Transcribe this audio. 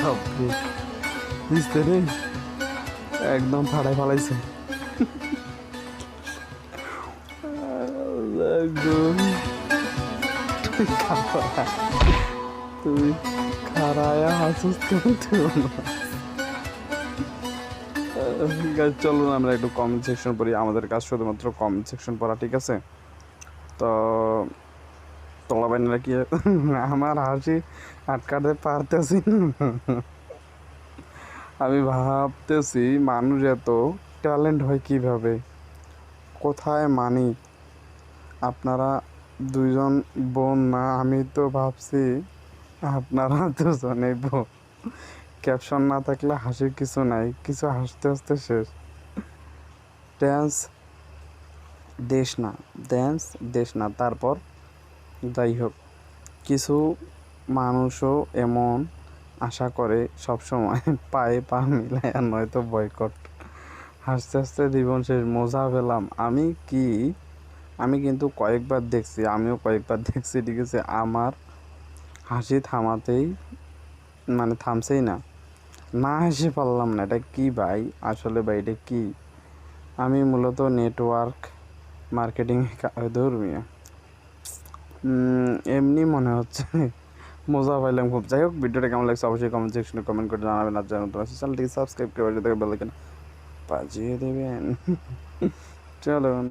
বাপরে, বুঝতে রে একদম ফাড়াই ফালাইছে। তুই খারা, তুই খারায়া হাসুস কেন তুই? চলুন আমরা একটু কমেন্ট সেকশন পড়ি। আমাদের কাজ শুধুমাত্র কমেন্ট সেকশন পড়া, ঠিক আছে? তো তোলা বাইনারা কি আমার হাসি আটকাতে পারতেছি না। আমি ভাবতেছি মানুষ এত ট্যালেন্ট হয় কিভাবে, কোথায় মানি? আপনারা দুইজন বোন না? আমি তো ভাবছি আপনারা দুজনেই বোন। ক্যাপশন না থাকলে হাসির কিছু নাই, কিছু হাসতে হাসতে শেষ। ড্যান্স দেশ না, ড্যান্স দেশ না। তারপর যাই হোক, কিছু মানুষও এমন আশা করে সব সময় পায়ে পা মিলায়, আর নয়তো বয়কট। হাসতে হাসতে জীবন শেষ, মজা পেলাম। আমি কিন্তু কয়েকবার দেখছি, আমিও কয়েকবার দেখছি, ঠিক আছে? আমার হাসি থামাতেই মানে থামছেই না, না হেসে পারলাম না। এটা কি ভাই, আসলে ভাই এটা কি? আমি মূলত নেটওয়ার্ক মার্কেটিং ধর্মীয় এমনি মনে হচ্ছে। মজা পাইলাম খুব। যাই হোক, ভিডিওটা কেমন লাগছে অবশ্যই কমেন্ট সেকশনে কমেন্ট করে জানাবেন। আর জানাবেন তোমার চ্যানেলটিকে সাবস্ক্রাইব করে যদি বেল আইকন বাজিয়ে দেবেন। চলুন।